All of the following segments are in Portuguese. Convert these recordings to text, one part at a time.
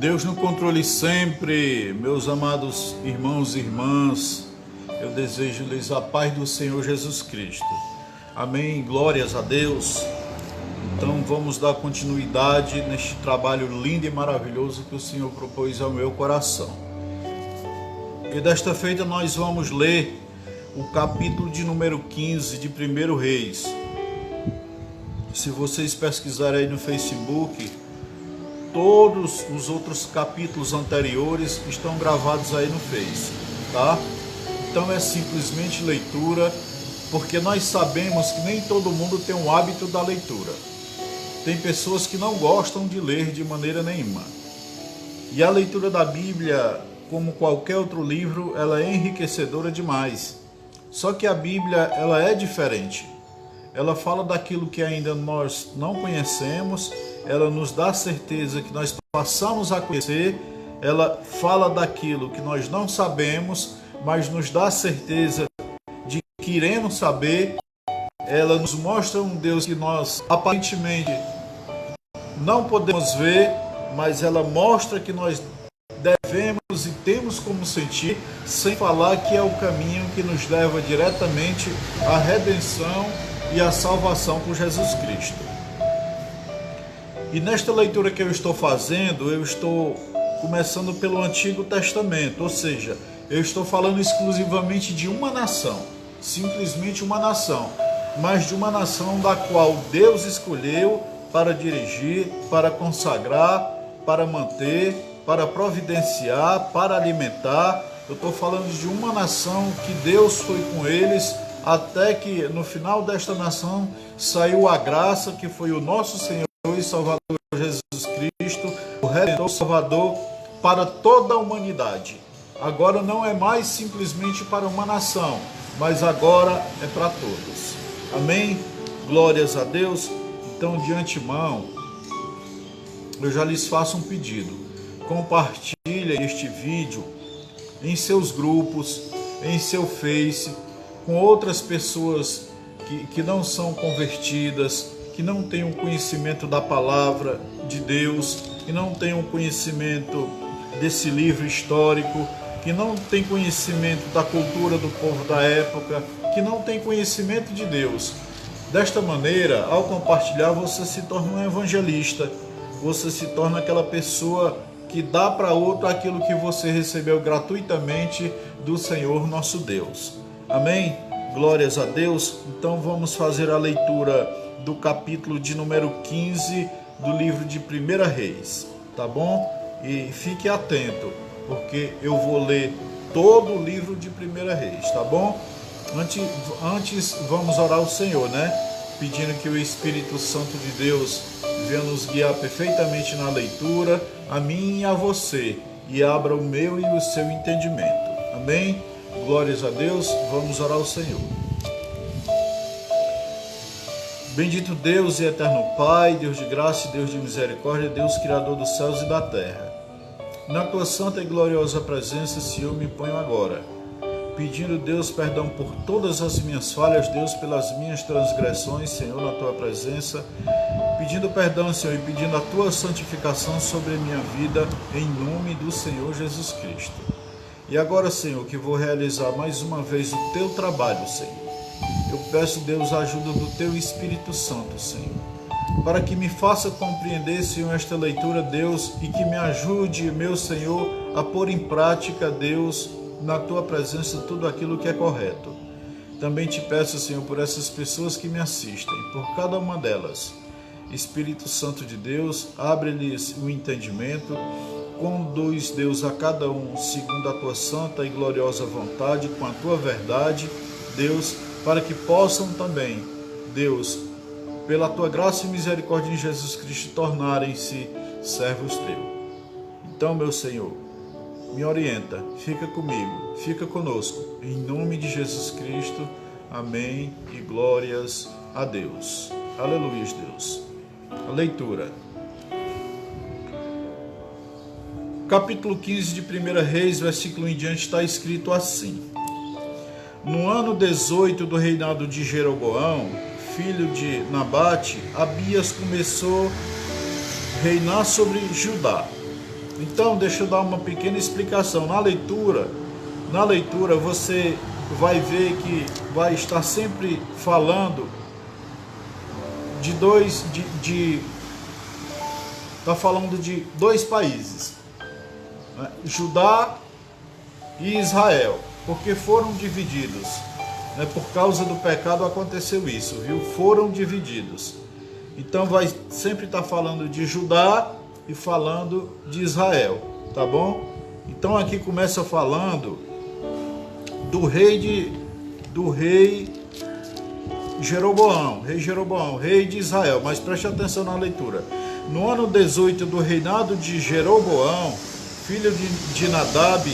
Deus no controle sempre, meus amados irmãos e irmãs, eu desejo-lhes a paz do Senhor Jesus Cristo. Amém, glórias a Deus. Então vamos dar continuidade neste trabalho lindo e maravilhoso que o Senhor propôs ao meu coração. E desta feita nós vamos ler o capítulo de número 15 de 1 Reis. Se vocês pesquisarem aí no Facebook, todos os outros capítulos anteriores estão gravados aí no Face, tá? Então é simplesmente leitura, porque nós sabemos que nem todo mundo tem um hábito da leitura. Tem pessoas que não gostam de ler de maneira nenhuma. E a leitura da Bíblia, como qualquer outro livro, ela é enriquecedora demais. Só que a Bíblia, ela é diferente. Ela fala daquilo que ainda nós não conhecemos, ela nos dá certeza que nós passamos a conhecer, ela fala daquilo que nós não sabemos, mas nos dá certeza de que iremos saber. Ela nos mostra um Deus que nós aparentemente não podemos ver, mas ela mostra que nós devemos e temos como sentir, sem falar que é o caminho que nos leva diretamente à redenção e à salvação por Jesus Cristo. E nesta leitura que eu estou fazendo, eu estou começando pelo Antigo Testamento, ou seja, eu estou falando exclusivamente de uma nação, simplesmente uma nação, mas de uma nação da qual Deus escolheu para dirigir, para consagrar, para manter, para providenciar, para alimentar. Eu estou falando de uma nação que Deus foi com eles, até que no final desta nação saiu a graça, que foi o nosso Senhor e Salvador Jesus Cristo, o Redentor Salvador para toda a humanidade. Agora não é mais simplesmente para uma nação, mas agora é para todos. Amém? Glórias a Deus. Então, de antemão, eu já lhes faço um pedido. Compartilhem este vídeo em seus grupos, em seu Face, com outras pessoas que não são convertidas, que não têm um conhecimento da palavra de Deus, que não têm um conhecimento desse livro histórico, que não têm conhecimento da cultura do povo da época, que não têm conhecimento de Deus. Desta maneira, ao compartilhar, você se torna um evangelista, você se torna aquela pessoa que dá para outro aquilo que você recebeu gratuitamente do Senhor nosso Deus. Amém? Glórias a Deus. Então vamos fazer a leitura do capítulo de número 15 do livro de 1 Reis, tá bom? E fique atento, porque eu vou ler todo o livro de 1 Reis, tá bom? Antes vamos orar ao Senhor, né? Pedindo que o Espírito Santo de Deus venha nos guiar perfeitamente na leitura, a mim e a você, e abra o meu e o seu entendimento. Amém? Glórias a Deus, vamos orar ao Senhor. Bendito Deus e eterno Pai, Deus de graça e Deus de misericórdia, Deus Criador dos céus e da terra. Na tua santa e gloriosa presença, Senhor, me ponho agora, pedindo, Deus, perdão por todas as minhas falhas, Deus, pelas minhas transgressões, Senhor, na tua presença, pedindo perdão, Senhor, e pedindo a tua santificação sobre a minha vida, em nome do Senhor Jesus Cristo. E agora, Senhor, que vou realizar mais uma vez o teu trabalho, Senhor. Eu peço, Deus, a ajuda do teu Espírito Santo, Senhor, para que me faça compreender, Senhor, esta leitura, Deus, e que me ajude, meu Senhor, a pôr em prática, Deus, na tua presença, tudo aquilo que é correto. Também te peço, Senhor, por essas pessoas que me assistem, por cada uma delas. Espírito Santo de Deus, abre-lhes o entendimento, conduz, Deus, a cada um segundo a tua santa e gloriosa vontade, com a tua verdade, Deus, para que possam também, Deus, pela tua graça e misericórdia em Jesus Cristo, tornarem-se servos teus. Então, meu Senhor, me orienta, fica comigo, fica conosco, em nome de Jesus Cristo, amém e glórias a Deus. Aleluia, Deus. A leitura. Capítulo 15 de 1 Reis, versículo em diante, está escrito assim: No ano 18 do reinado de Jeroboão, filho de Nabate, Abias começou a reinar sobre Judá. Então, deixa eu dar uma pequena explicação. Na leitura você vai ver que vai estar sempre falando está falando de dois países, né? Judá e Israel, porque foram divididos, né? Por causa do pecado aconteceu isso, viu? Foram divididos. Então vai sempre estar falando de Judá e falando de Israel, tá bom? Então aqui começa falando do rei Jeroboão, rei de Israel. Mas preste atenção na leitura. No ano 18 do reinado de Jeroboão, filho de Nadab,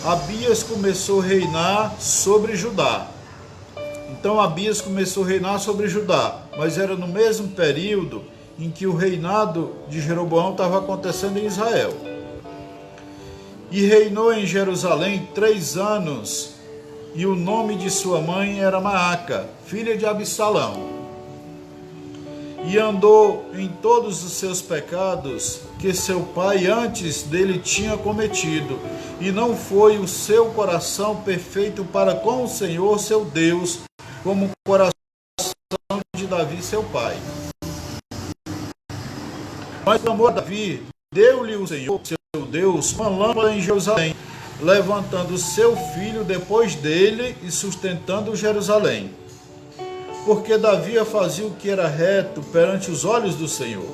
Abias começou a reinar sobre Judá. Então Abias começou a reinar sobre Judá, mas era no mesmo período em que o reinado de Jeroboão estava acontecendo em Israel. E reinou em Jerusalém 3 anos, e o nome de sua mãe era Maaca, filha de Absalão. E andou em todos os seus pecados que seu pai antes dele tinha cometido, e não foi o seu coração perfeito para com o Senhor seu Deus, como o coração de Davi seu pai. Mas o amor de Davi deu-lhe o Senhor seu Deus uma lâmpada em Jerusalém, levantando seu filho depois dele e sustentando Jerusalém. Porque Davi fazia o que era reto perante os olhos do Senhor,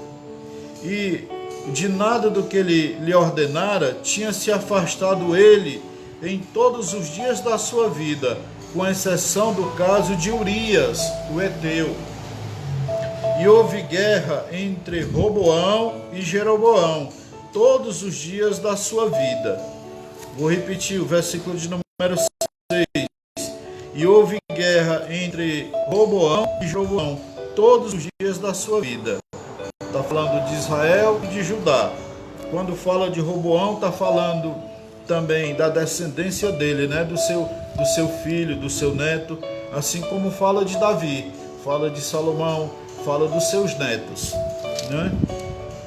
e de nada do que ele lhe ordenara tinha se afastado ele em todos os dias da sua vida, com exceção do caso de Urias, o heteu. E houve guerra entre Roboão e Jeroboão todos os dias da sua vida. Vou repetir o versículo de número 6. E houve guerra entre Roboão e Jeroboão todos os dias da sua vida. Está falando de Israel e de Judá. Quando fala de Roboão, está falando também da descendência dele, né? do seu filho, do seu neto, assim como fala de Davi, fala de Salomão, fala dos seus netos, né?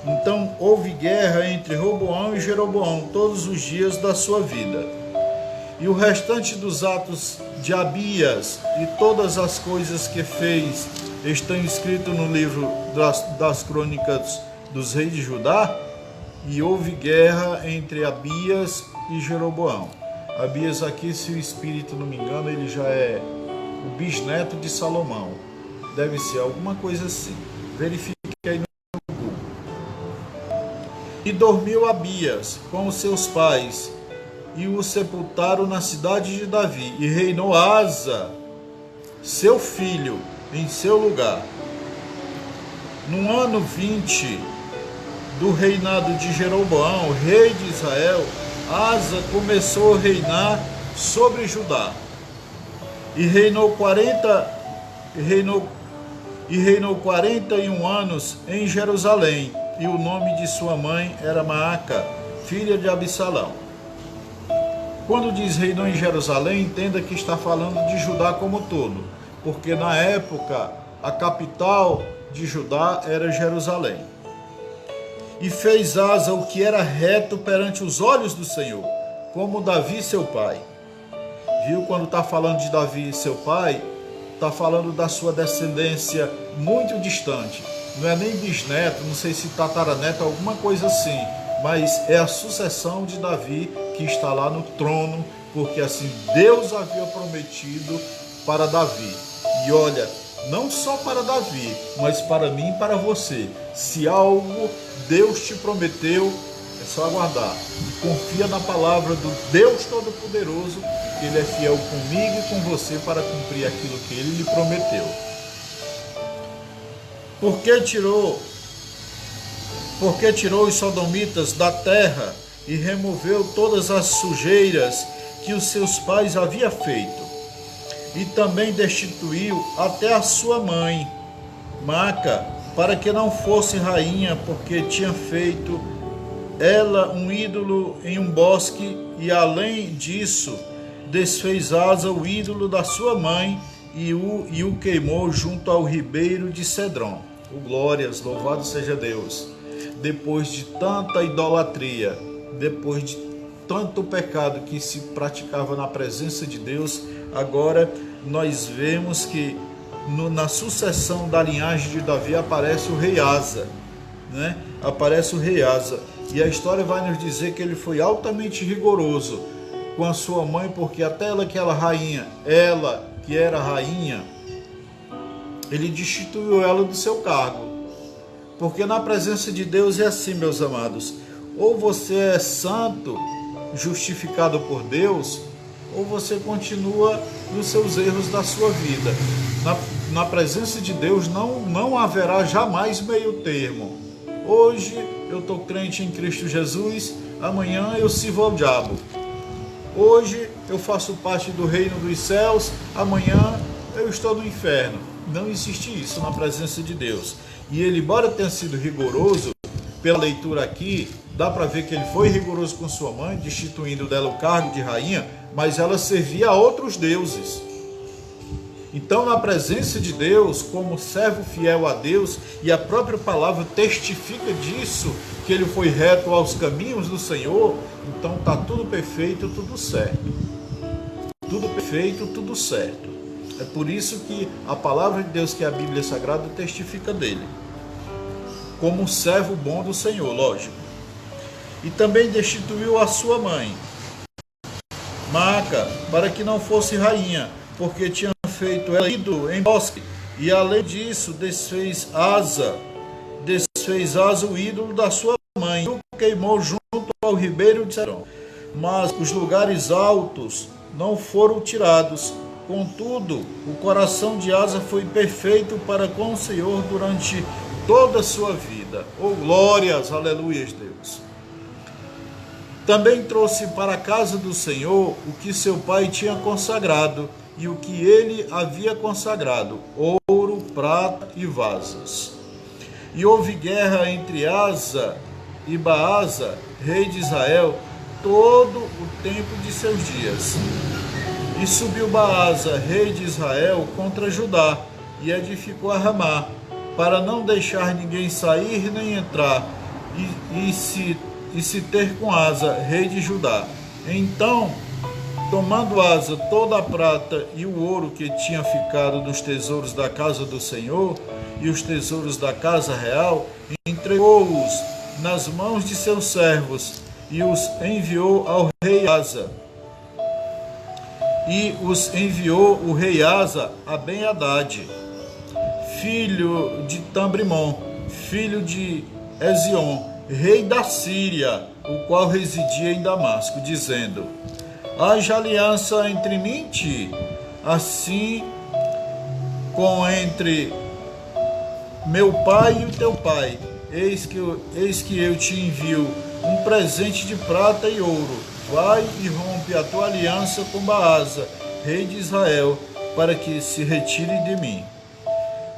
Então houve guerra entre Roboão e Jeroboão todos os dias da sua vida. E o restante dos atos de Abias e todas as coisas que fez estão escritos no livro das crônicas dos reis de Judá. E houve guerra entre Abias e Jeroboão. Abias aqui, se o espírito não me engana, ele já é o bisneto de Salomão. Deve ser alguma coisa assim. Verifique aí no Google. E dormiu Abias com os seus pais, e o sepultaram na cidade de Davi, e reinou Asa, seu filho, em seu lugar. No ano 20 do reinado de Jeroboão, rei de Israel, Asa começou a reinar sobre Judá, e reinou 41 anos em Jerusalém, e o nome de sua mãe era Maaca, filha de Absalão. Quando diz reinou em Jerusalém, entenda que está falando de Judá como todo, porque na época a capital de Judá era Jerusalém. E fez Asa o que era reto perante os olhos do Senhor, como Davi seu pai. Viu? Quando está falando de Davi seu pai, está falando da sua descendência muito distante. Não é nem bisneto, não sei se tataraneto, alguma coisa assim, mas é a sucessão de Davi que está lá no trono, porque assim Deus havia prometido para Davi. E olha, não só para Davi, mas para mim e para você. Se algo Deus te prometeu, é só aguardar. E confia na palavra do Deus Todo-Poderoso, que Ele é fiel comigo e com você para cumprir aquilo que Ele lhe prometeu. Porque tirou os sodomitas da terra e removeu todas as sujeiras que os seus pais haviam feito. E também destituiu até a sua mãe, Maaca, para que não fosse rainha, porque tinha feito ela um ídolo em um bosque, e além disso, desfez Asa o ídolo da sua mãe e o queimou junto ao ribeiro de Cedron. Glórias, louvado seja Deus. Depois de tanta idolatria, depois de tanto pecado que se praticava na presença de Deus, agora nós vemos que na sucessão da linhagem de Davi aparece o rei Asa, né? Aparece o rei Asa, e a história vai nos dizer que ele foi altamente rigoroso com a sua mãe, porque até ela que era rainha, ele destituiu ela do seu cargo. Porque na presença de Deus é assim, meus amados, ou você é santo, justificado por Deus, ou você continua nos seus erros da sua vida. Na presença de Deus não haverá jamais meio termo. Hoje eu estou crente em Cristo Jesus, amanhã eu sirvo ao diabo. Hoje eu faço parte do reino dos céus, amanhã eu estou no inferno. Não existe isso na presença de Deus. E ele, embora tenha sido rigoroso, pela leitura aqui, dá para ver que ele foi rigoroso com sua mãe, destituindo dela o cargo de rainha, mas ela servia a outros deuses. Então, na presença de Deus, como servo fiel a Deus, e a própria palavra testifica disso, que ele foi reto aos caminhos do Senhor, então está tudo perfeito, tudo certo. Tudo perfeito, tudo certo. É por isso que a palavra de Deus, que é a Bíblia Sagrada, testifica dele, como um servo bom do Senhor, lógico. E também destituiu a sua mãe, Maaca, para que não fosse rainha, porque tinha feito ela ídolo em bosque. E além disso, desfez Asa o ídolo da sua mãe, e o queimou junto ao ribeiro de Cedron. Mas os lugares altos não foram tirados. Contudo, o coração de Asa foi perfeito para com o Senhor durante toda a sua vida. Oh, glórias, aleluias, Deus. Também trouxe para a casa do Senhor o que seu pai tinha consagrado e o que ele havia consagrado, ouro, prata e vasos. E houve guerra entre Asa e Baasa, rei de Israel, todo o tempo de seus dias. E subiu Baasa, rei de Israel, contra Judá, e edificou a Ramá, para não deixar ninguém sair nem entrar, e se ter com Asa, rei de Judá. Então, tomando Asa toda a prata e o ouro que tinha ficado nos tesouros da casa do Senhor, e os tesouros da casa real, entregou-os nas mãos de seus servos, e os enviou ao rei Asa. E os enviou o rei Asa a Ben-Hadad, filho de Tambrimon, filho de Ezion, rei da Síria, o qual residia em Damasco, dizendo: haja aliança entre mim e ti, assim como entre meu pai e o teu pai. Eis que eu te envio um presente de prata e ouro. Vai e rompe a tua aliança com Baasa, rei de Israel, para que se retire de mim.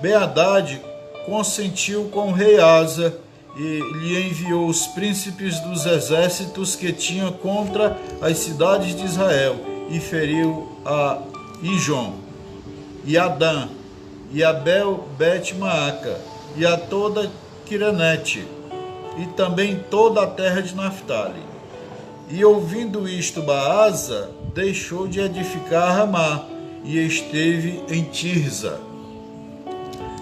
Ben-Hadad consentiu com o rei Asa e lhe enviou os príncipes dos exércitos que tinha contra as cidades de Israel, e feriu a Ijon, e a Dan, e a Bet-Maaca, e a toda Quirenete, e também toda a terra de Naftali. E ouvindo isto, Baasa deixou de edificar Ramá, e esteve em Tirza.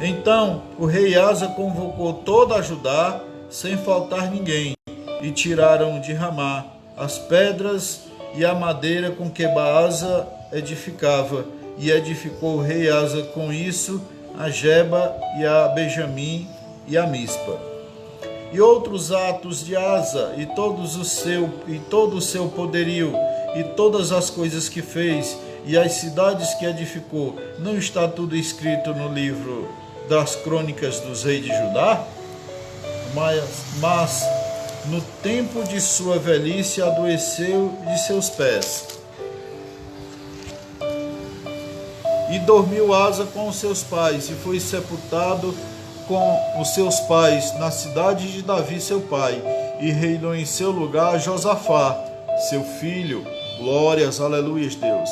Então o rei Asa convocou toda a Judá, sem faltar ninguém, e tiraram de Ramá as pedras e a madeira com que Baasa edificava, e edificou o rei Asa com isso a Geba e a Benjamim e a Mispa. E outros atos de Asa, e todo o seu poderio, e todas as coisas que fez, e as cidades que edificou, não está tudo escrito no livro das crônicas dos reis de Judá? Mas no tempo de sua velhice adoeceu de seus pés. E dormiu Asa com os seus pais, e foi sepultado com os seus pais na cidade de Davi seu pai, e reinou em seu lugar Josafá, seu filho. Glórias, aleluias, Deus.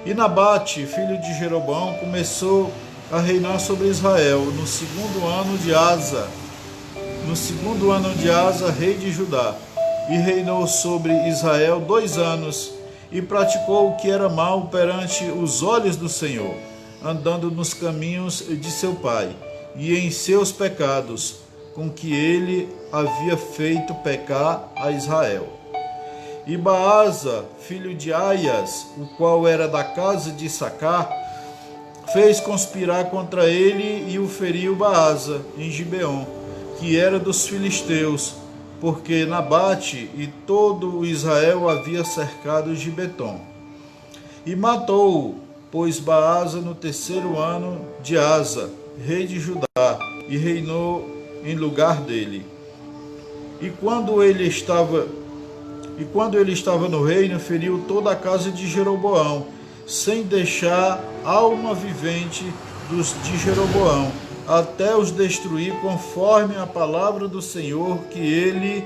E Nabate, filho de Jeroboão, começou a reinar sobre Israel no segundo ano de Asa, rei de Judá. e reinou sobre Israel 2 anos, e praticou o que era mal perante os olhos do Senhor, andando nos caminhos de seu pai, e em seus pecados, com que ele havia feito pecar a Israel. E Baasa, filho de Aias, o qual era da casa de Issacar, fez conspirar contra ele e o feriu Baasa em Gibeon, que era dos filisteus, porque Nabate e todo Israel havia cercado Gibeton. E matou-o, pois Baasa no 3º ano de Asa, rei de Judá, e reinou em lugar dele. E quando ele estava no reino, feriu toda a casa de Jeroboão, sem deixar alma vivente dos de Jeroboão, até os destruir, conforme a palavra do Senhor que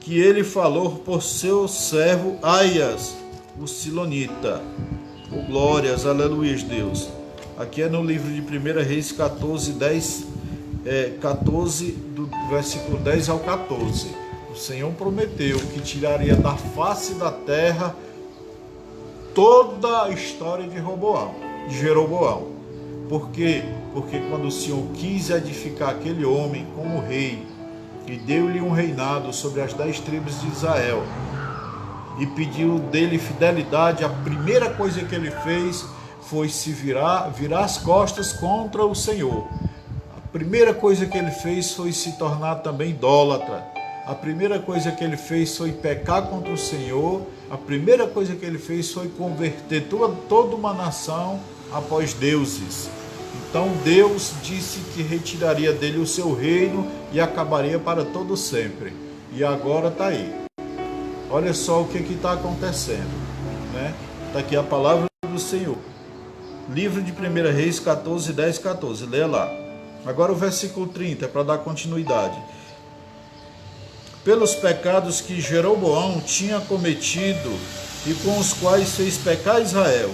ele falou por seu servo Aias, o Silonita. Oh, glórias, aleluia, Deus. Aqui é no livro de 1 Reis 14, do versículo 10 ao 14. O Senhor prometeu que tiraria da face da terra toda a história de Jeroboão. Por quê? Porque quando o Senhor quis edificar aquele homem como rei, e deu-lhe um reinado sobre as 10 tribos de Israel, e pediu dele fidelidade, a primeira coisa que ele fez foi se virar as costas contra o Senhor. A primeira coisa que ele fez foi se tornar também idólatra. A primeira coisa que ele fez foi pecar contra o Senhor. A primeira coisa que ele fez foi converter toda uma nação após deuses. Então Deus disse que retiraria dele o seu reino e acabaria para todo sempre. E agora está aí. Olha só o que está acontecendo, né? Está aqui a palavra do Senhor. Livro de 1 Reis 14, 10, 14. Leia lá. Agora o versículo 30, é para dar continuidade. Pelos pecados que Jeroboão tinha cometido e com os quais fez pecar Israel,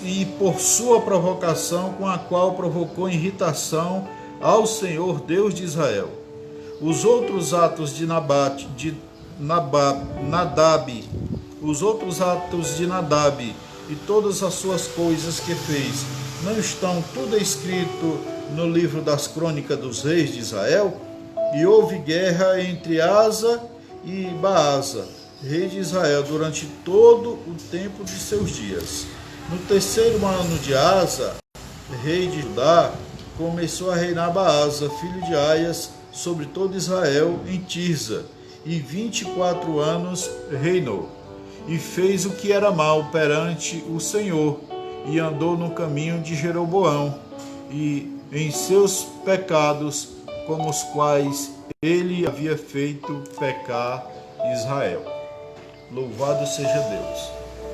e por sua provocação, com a qual provocou irritação ao Senhor Deus de Israel. Os outros atos de Nadab, e todas as suas coisas que fez, não estão tudo escrito no livro das crônicas dos reis de Israel? E houve guerra entre Asa e Baasa, rei de Israel, durante todo o tempo de seus dias. No 3º ano de Asa, rei de Judá, começou a reinar Baasa, filho de Aias, sobre todo Israel em Tirza, e 24 anos reinou. E fez o que era mal perante o Senhor, e andou no caminho de Jeroboão, e em seus pecados, como os quais ele havia feito pecar Israel. Louvado seja Deus.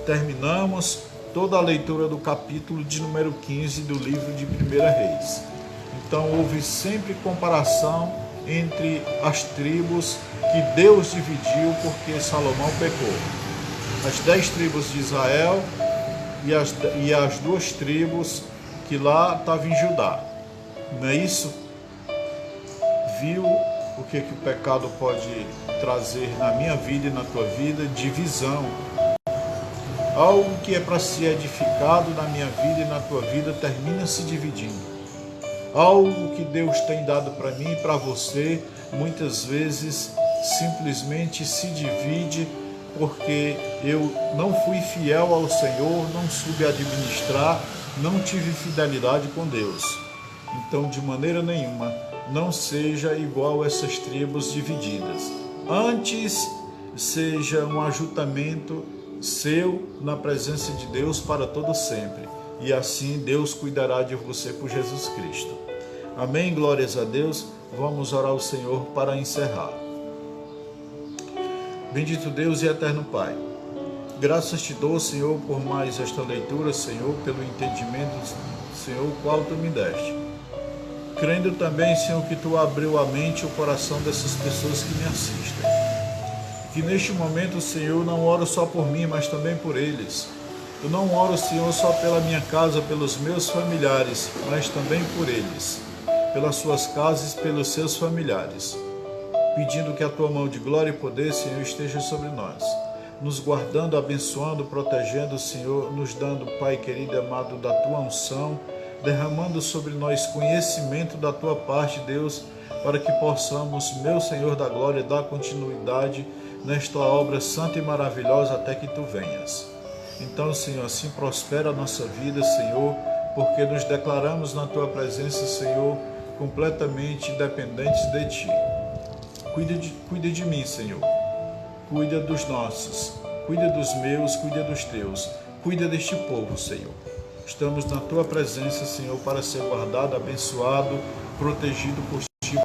Terminamos toda a leitura do capítulo de número 15 do livro de 1 Reis. Então houve sempre comparação entre as tribos que Deus dividiu porque Salomão pecou. As 10 tribos de Israel e as 2 tribos que lá estavam em Judá. Não é isso? Viu o que o pecado pode trazer na minha vida e na tua vida? Divisão. Algo que é para ser edificado na minha vida e na tua vida termina se dividindo. Algo que Deus tem dado para mim e para você, muitas vezes simplesmente se divide porque eu não fui fiel ao Senhor, não soube administrar, não tive fidelidade com Deus. Então, de maneira nenhuma, não seja igual a essas tribos divididas. Antes, seja um ajuntamento seu na presença de Deus para todo sempre. E assim Deus cuidará de você por Jesus Cristo. Amém? Glórias a Deus. Vamos orar ao Senhor para encerrar. Bendito Deus e eterno Pai, graças te dou, Senhor, por mais esta leitura, Senhor, pelo entendimento, Senhor, o qual tu me deste. Crendo também, Senhor, que tu abriu a mente e o coração dessas pessoas que me assistem. Que neste momento, Senhor, não oro só por mim, mas também por eles. Eu não oro, Senhor, só pela minha casa, pelos meus familiares, mas também por eles, pelas suas casas e pelos seus familiares. pedindo que a tua mão de glória e poder, Senhor, esteja sobre nós, nos guardando, abençoando, protegendo, Senhor, nos dando, Pai querido e amado, da tua unção, derramando sobre nós conhecimento da tua parte, Deus, para que possamos, meu Senhor da glória, dar continuidade nesta obra santa e maravilhosa até que tu venhas. Então, Senhor, assim prospera a nossa vida, Senhor, porque nos declaramos na tua presença, Senhor, completamente dependentes de ti. Cuida de mim, Senhor. Cuida dos nossos, cuida dos meus, cuida dos teus, cuida deste povo, Senhor. Estamos na tua presença, Senhor, para ser guardado, abençoado, protegido por ti,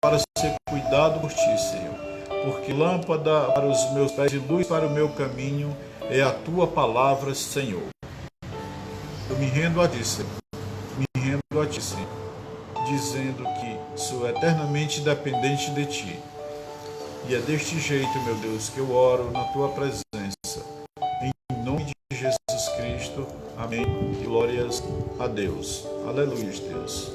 para ser cuidado por ti, Senhor. Porque lâmpada para os meus pés e luz para o meu caminho é a tua palavra, Senhor. Eu me rendo a ti, Senhor. Me rendo a ti, Senhor, dizendo que sou eternamente dependente de ti. E é deste jeito, meu Deus, que eu oro na tua presença. Em nome de Jesus Cristo. Amém. Glórias a Deus. Aleluia, Deus.